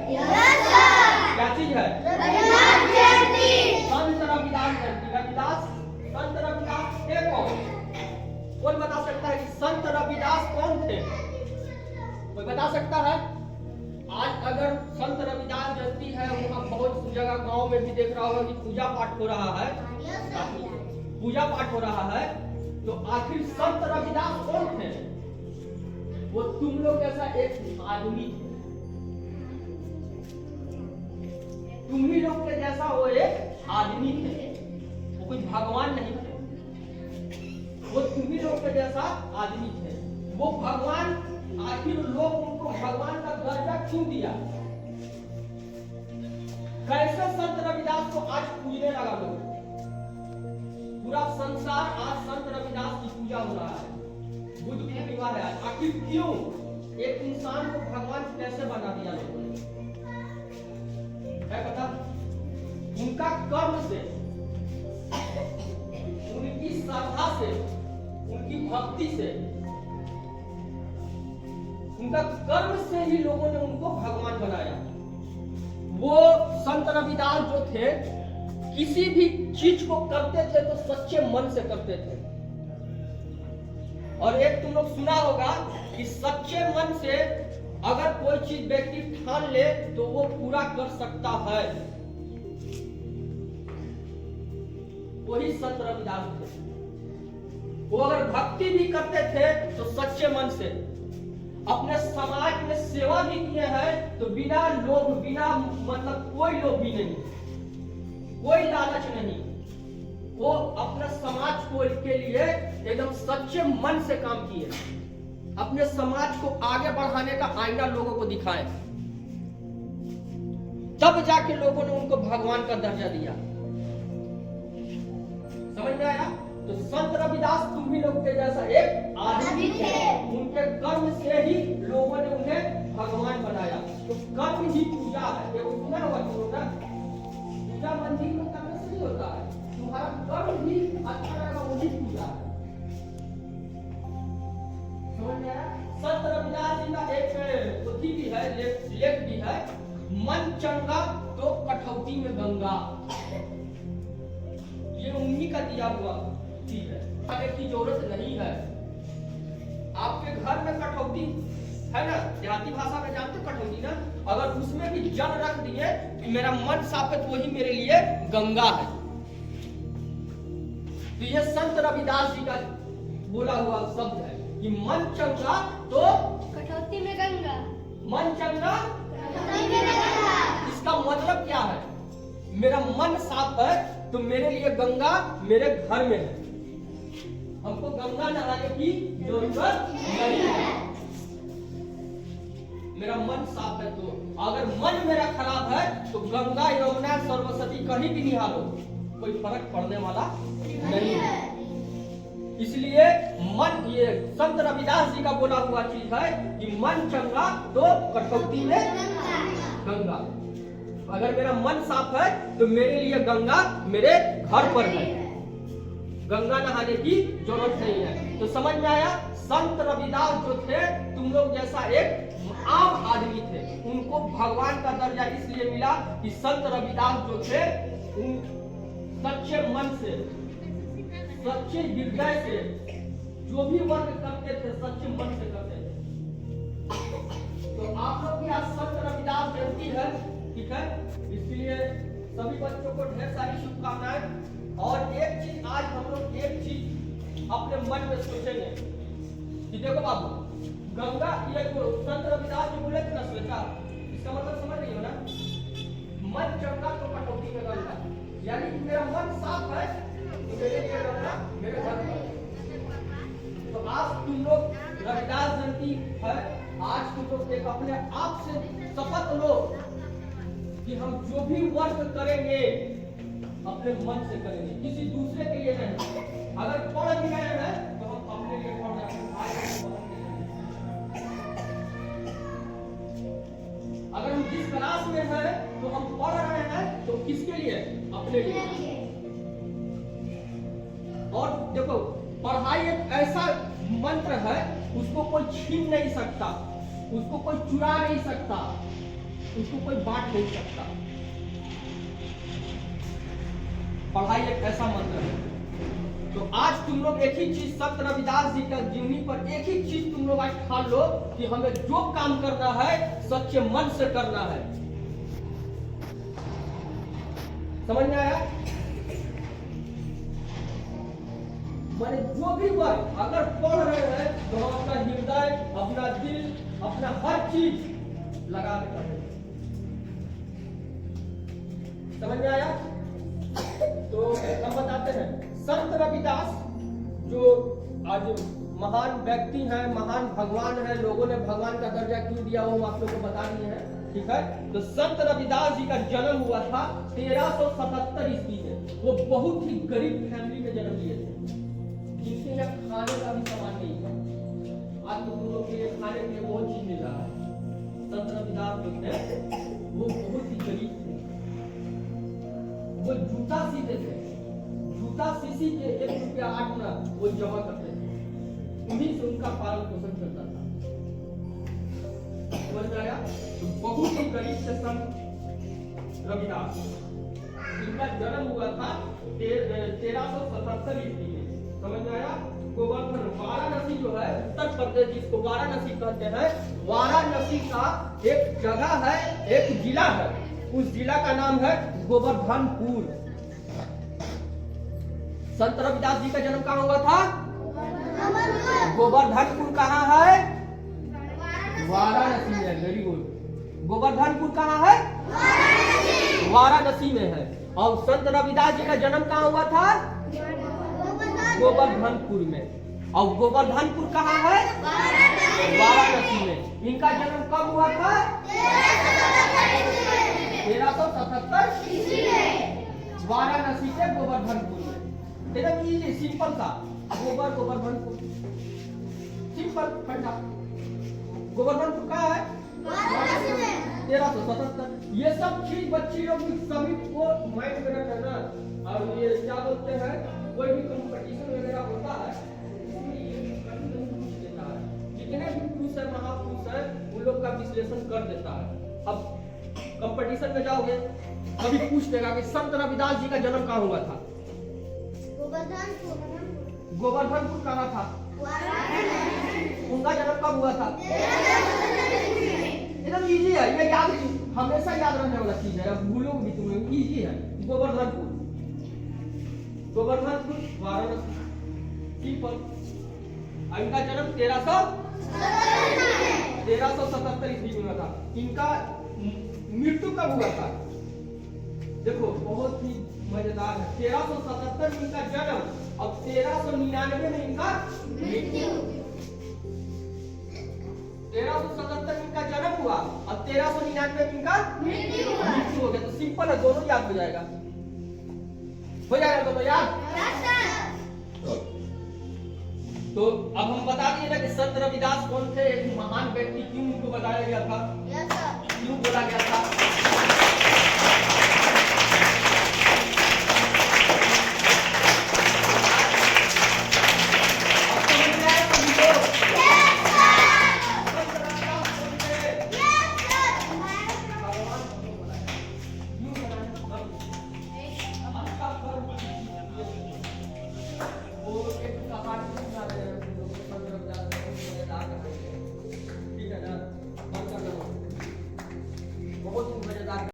क्या चीज है? संत रविदास जयंती। रविदास, संत रविदास थे कौन? कौन बता सकता है कि संत रविदास कौन थे? कोई बता सकता है? आज अगर संत रविदास जयंती है, वहाँ बहुत जगह गांव में भी देख रहा होगा कि पूजा पाठ हो रहा है, पूजा पाठ हो रहा है, तो आखिर संत रविदास कौन थे? वो तुम लोग जैसा एक आदमी थे, तुम ही लोग के जैसा वो एक आदमी थे, वो कोई भगवान नहीं थे, वो तुम ही लोग के जैसा आदमी थे। वो भगवान, आखिर लोग उनको भगवान का दर्जा क्यों दिया? कैसे संत रविदास को आज पूजने लगा लोग? पूरा संसार आज संत रविदास की पूजा हो रहा है, बुद्ध पूर्णिमा है आज। आखिर क्यों? एक इंसान को भगवान कैसे बना दिया लोगों ने? क्या पता? उनका कर्म से, उनकी श्रद्धा से, उनकी भक्ति से, उनका कर्म से ही लोगों ने उनको भगवान बनाया। वो संत रविदास जो थे, किसी भी चीज को करते थे तो सच्चे मन से करते थे। और एक तुम लोग सुना होगा कि सच्चे मन से अगर कोई चीज व्यक्ति ठान ले तो वो पूरा कर सकता है। वही संत रविदास थे। वो अगर भक्ति भी करते थे तो सच्चे मन से, अपने समाज में सेवा भी किए हैं तो बिना लोभ, बिना मतलब कोई लोभ भी नहीं, कोई लालच नहीं, वो अपने समाज को के लिए एकदम सच्चे मन से काम किए, अपने समाज को आगे बढ़ाने का आईना लोगों को दिखाए, तब जाके लोगों ने उनको भगवान का दर्जा दिया। समझ में आया? तो संत रविदास तुम ही लोग के जैसा एक आदमी थे, उनके कर्म से ही लोगों ने उन्हें भगवान बनाया। तो कर्म ही पूजा है। देखो सुना होगा तुम लोग ना, पूजा मंदिर में करने से नहीं होता है, तुम्हारा कर्म ही अच्छा रहेगा, वही पूजा है। समझ में आया? संत रविदास जी का एक पोथी भी है, लेख भी है, मन चंगा तो कठौती में गंगा। ये उन्हीं का दिया हुआ चीज है, आगे की जरूरत नहीं है। आपके घर में कठौती है ना, देहाती भाषा में जानते कठौती ना, अगर उसमें भी जल रख दिए कि मेरा मन साफ है तो वही मेरे लिए गंगा है। तो ये संत रविदास जी का बोला हुआ शब्द है कि मन चंगा तो कठौती में गंगा, मन चंगा कठौती में गंगा। इसका मतलब क्या है? मेरा मन साफ है तो मेरे लिए गंगा मेरे घर में है, हमको गंगा नहाने की जरूरत नहीं है। मेरा मन साफ है तो, अगर मन मेरा खराब है तो गंगा, यमुना, सरस्वती कहीं भी निहारो, कोई फर्क पड़ने वाला नहीं है। इसलिए मन, ये संत रविदास जी का बोला हुआ चीज है कि मन चंगा तो कठौती में गंगा। अगर मेरा मन साफ है तो मेरे लिए गंगा मेरे घर पर है, गंगा नहाने की जरूरत नहीं है। तो समझ में आया? संत रविदास जो थे, तुम लोग जैसा एक आम आदमी थे, उनको भगवान का दर्जा इसलिए मिला कि संत रविदास जो थे, उन सच्चे मन से, सच्चे हृदय से जो भी वर्क करते थे, सच्चे मन से करते थे। तो आप लोग की आज संत रविदास जयंती है, ठीक है? इसलिए सभी बच्चों को ढेर सारी शुभकामनाएं। और एक चीज आज हम लोग एक चीज अपने मन में सोचेंगे कि देखो बाबू, गंगा, ये संत रविदास जो बोले थे ना श्वेता, इसका मतलब समझ रही हो ना? मन चंगा तो कठौती में गंगा, यानी कि मेरा मन साफ है तो मेरे लिए गंगा मेरे घर पर। तो आज तुम लोग रविदास जयंती है, आज तुम लोग एक अपने आप से शपथ लो कि हम जो भी वर्क करेंगे अपने मन से करेंगे, किसी दूसरे के लिए नहीं। अगर पढ़ भी रहे हैं तो हम अपने लिए पढ़ रहे हैं। अगर हम जिस क्लास में हैं तो हम पढ़ रहे हैं तो किसके लिए? अपने लिए। और देखो, पढ़ाई एक ऐसा मंत्र है, उसको कोई छीन नहीं सकता, उसको कोई चुरा नहीं सकता। उसको कोई बांट नहीं सकता। पढ़ाई एक ऐसा मंत्र है। तो आज तुम लोग एक ही चीज संत रविदास जी का जीवनी पर एक ही चीज तुम लोग आज ठान लो कि हमें जो काम करना है सच्चे मन से करना है। समझ में आया? मैंने जो भी वर्ग अगर पढ़ रहे हैं तो हम अपना हृदय, अपना दिल, अपना हर चीज लगा के पढ़े। समझ में आया? तो हम बताते हैं संत रविदास जो आज महान व्यक्ति हैं, महान भगवान हैं, लोगों ने भगवान का दर्जा क्यों दिया वो हम आप लोगों को बता दिए हैं। ठीक है, तो संत रविदास जी का जन्म हुआ था 1377 ईस्वी में। वो बहुत ही गरीब फैमिली में जन्म लिए थे, जिनके यहाँ खाने का भी सामान नहीं था। आज तुम लोग के खाने के लिए बहुत चीज मिल रहा है। संत रविदास जो थे वो बहुत ही गरीब थे। वो जूता सीते थे, जूता सीसी के 1 रुपया 8 आना वो जमा करते थे, उन्हीं से उनका पालन पोषण चलता था। समझ में आया? तो बहुत ही गरीब से संत रविदास, इनका जन्म हुआ था 1377 ईस्वी में। समझ में आया? गोवर्धन वाराणसी जो है उत्तर प्रदेश जिसको वाराणसी कहते हैं, वाराणसी का एक जगह है, एक जिला है, उस जिला का नाम है गोवर्धनपुर। संत रविदास जी का जन्म कहाँ हुआ था? गोवर्धनपुर कहाँ है? वाराणसी में। Very good. गोवर्धनपुर कहाँ है? वाराणसी में है। और संत रविदास जी का जन्म कहाँ हुआ था? गोवर्धनपुर में। और गोवर्धनपुर कहाँ है? वाराणसी में। इनका जन्म कब हुआ था? 1377 ईस्वी में वाराणसी के गोवर्धनपुर में। एकदम इजी, सिंपल सा। गोवर्धनपुर सिंपल फंडा। गोवर्धनपुर कहाँ है? वाराणसी में। 1377। ये सब चीज बच्ची लोग सभी को माइंड में रखना ना। और ये क्या बोलते हैं, कोई भी कंपटीशन वगैरह होता है जितने भी पुरुष है, महापुरुष है, उन लोग का विश्लेषण कर देता है। अब कंपटीशन में जाओगे कभी पूछ देगा कि संत रविदास जी का जन्म कहाँ हुआ था? गोवर्धनपुर कहाँ था? उनका जन्म कब हुआ था? एकदम इजी है, ये याद हमेशा याद रखने वाला चीज है, भूलोगे भी तुम लोग। इजी है। गोवर्धनपुर वाराणसी सिंपल। इनका जन्म 1377 ईस्वी में था। इनका मृत्यु कब हुआ था? देखो बहुत ही मजेदार है। 1377 में इनका जन्म और 1399 में इनका मृत्यु। 1377 में इनका जन्म हुआ और 1399 में इनका मृत्यु हो गया। तो सिंपल है, दोनों याद हो जाएगा। हो जाएगा दोनों याद। तो अब हम बता दिए ना कि संत रविदास कौन थे, एक महान व्यक्ति, क्यों उनको बताया गया था, क्यों बोला गया था। बहुत